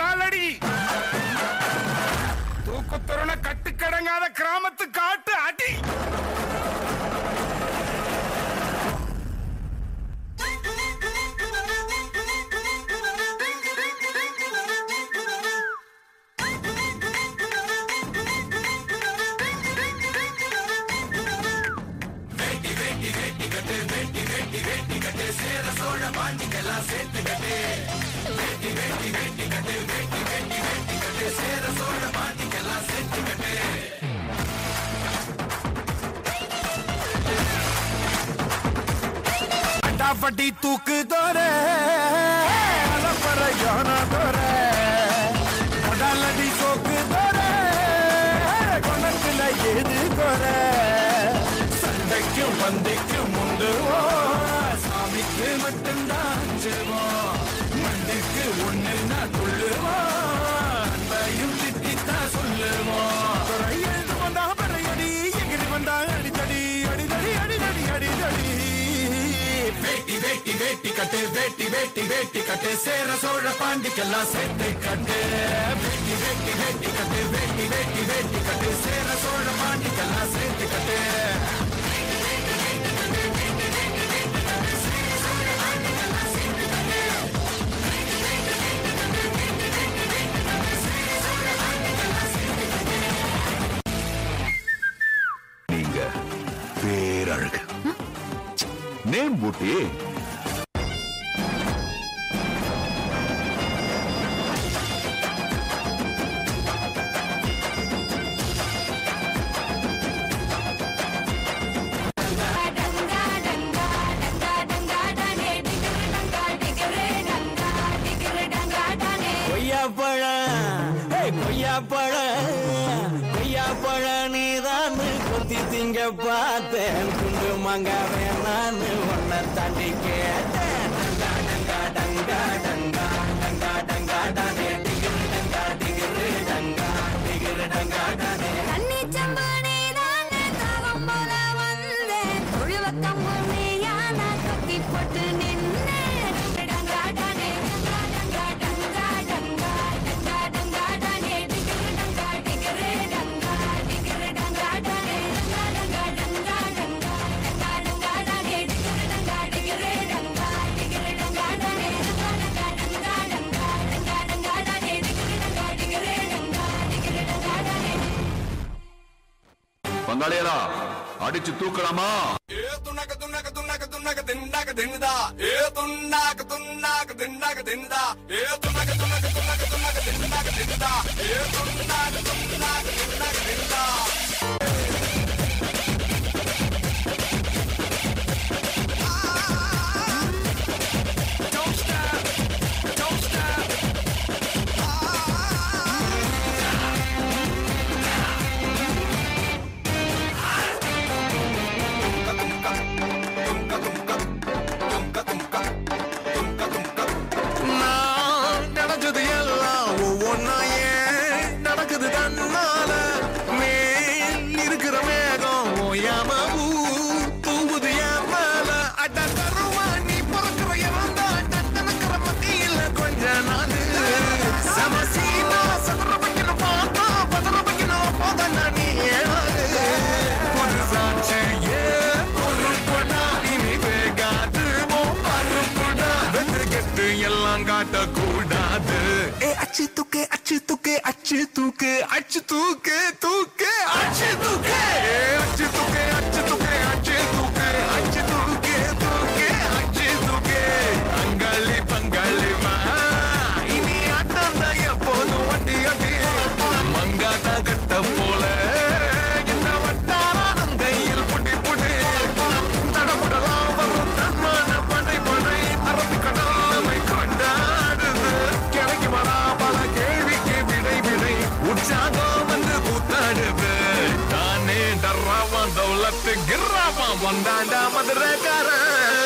நாளடி தூக்குத்தொருண கட்டுக்கடங்காத கிராமத்து காட்டு அடி. சேர சோழ பாண்டிக்கெல்லாம் சேர்த்து கட்டு. வேட்டி வேட்டி வேட்டி கட்டு. வேட்டி வேட்டி வேட்டி கட்டு. சேர சோழ பாண்டிக்கெல்லாம் சேர்த்து கட்டு. அடாபடி தூக்கு தோற அலப்பற யோனா தோற உடலடி சோக்கு தோற குணத்துல ஏது தோற சண்டைக்கும் வந்தைக்கும் முந்துவோம் சாமிக்கு மட்டும்தான் அஞ்சுவோம் மண்ணுக்கு ஒண்ணுன்னா துள்ளுவோம் அன்பையும் திட்டித்தான் சொல்லுவோம் எழுந்து வந்தா பறையடி எகிரி வந்தா அடித்தடி அடிதடி அடிதடி அடிதடி. வேட்டி வேட்டி வேட்டி கட்டு. வேட்டி வேட்டி வேட்டி கட்டு. சேர சோழ பாண்டிக்கெல்லாம் சேர்த்து கட்டு. வேட்டி வேட்டி வேட்டி கட்டு. வேட்டி வேட்டி வேட்டி கட்டு. சேர சோழ பாண்டிக்கெல்லாம் சேர்த்து கட்டு. நீங்க பேரழகு நேம் பூட்டி. கொய்யாப்பழ நீதான் கொத்தி திங்க பார்த்தேன் குண்டு மங்க வேணான்னு ஒன்ன தாண்டி கேட்டேன். டங்கா டங்கா டங்கா டங்கா டங்கா டானே டிகிரு டங்கா டிகிரு டங்கா டிகிரு டங்கா டானே. தண்ணி சம்பனே தானே தாகம் போல வந்தேன் தொழுவக்கம் பொண்ணியான தொட்டி போட்டு நின்னேன். டங்கா டானே டங்கா டங்கா டங்கா டங்கா டங்கா டானே டிகிரு டங்கா டிகிரு டங்கா டிகிரு டங்கா டானே டங்கா டங்கா டங்கா டங்கா டங்கா டானே டிகிரு டங்கா டிகிரு டங்கா டிகிரு டங்கா டானே டங்கா டங்கா டங்கா டங்கா டங்கா டானே டிகிரு டங்கா டிகிரு டங்கா டிகிரு டங்கா டானே. பங்காளியரா அடிச்சு தூக்கலாமா? துண்ணாக்க துண்ணாக்க துண்ணாக்க துண்ணாக்க திண்டாக்க தின்னுதா. துண்ணாக்க துண்ணாக்க திண்டாக்க தின்னுதா. துண்ணாக்க துண்ணாக்க துண்ணாக்க துண்ணாக்க திண்டாக்க தின்னுதா. துண்ணாக்க துண்ணாக்க திண்டாக்க தின்னுதா. நடக்குது எல்லாம் ஒவ்வொன்னா ஏன் நடக்குது தன்னால மேல் இருக்கிற மேகம் ஓயாம தூவுது என் மேல அட தருவா நீ பிறக்கிற இறந்தா நடக்கிற மத்தியில கொஞ்ச நாள் சமசீனா சதுர வைக்கணும் பார்த்தா பதற வைக்கணும் போத நீ ஏழாது ஒரு சாட்சி ஒரு பொண்ணா இனி வேகாது பருப்புடா வென்று கெட்டு எல்லாம் காட்டக்கூடாது. அச்சு தூக்கு அச்சு தூக்கு அச்சு தூக்கு அச்சு தூக்கு தூக்கு அச்சு தூக்கு அச்சு தூக்கு அச்சு தூக்கு அச்சு தூக்கு அச்சு தூக்கு தூக்கு அச்சு தூக்கு. அங்காளி பங்காளி வா இனி ஆட்டம் தான் எப்போதும் வண்டி அடி மங்காத்தா கட்ட போல இந்த வட்டாரம் கையில் புட்டி புட்டி தடபுடலாம் வரும் தன்மான படை படை அரபி கடலை கொண்டாடுது. கிழக்கு வரா பல கேள்விக்கு விடை விடை உற்சாகம் வந்து கூத்தாடுது. தானே டர்ராவான் தௌலத்து கிர்ராவான் வந்தாண்டா மதுரைக்காரன்.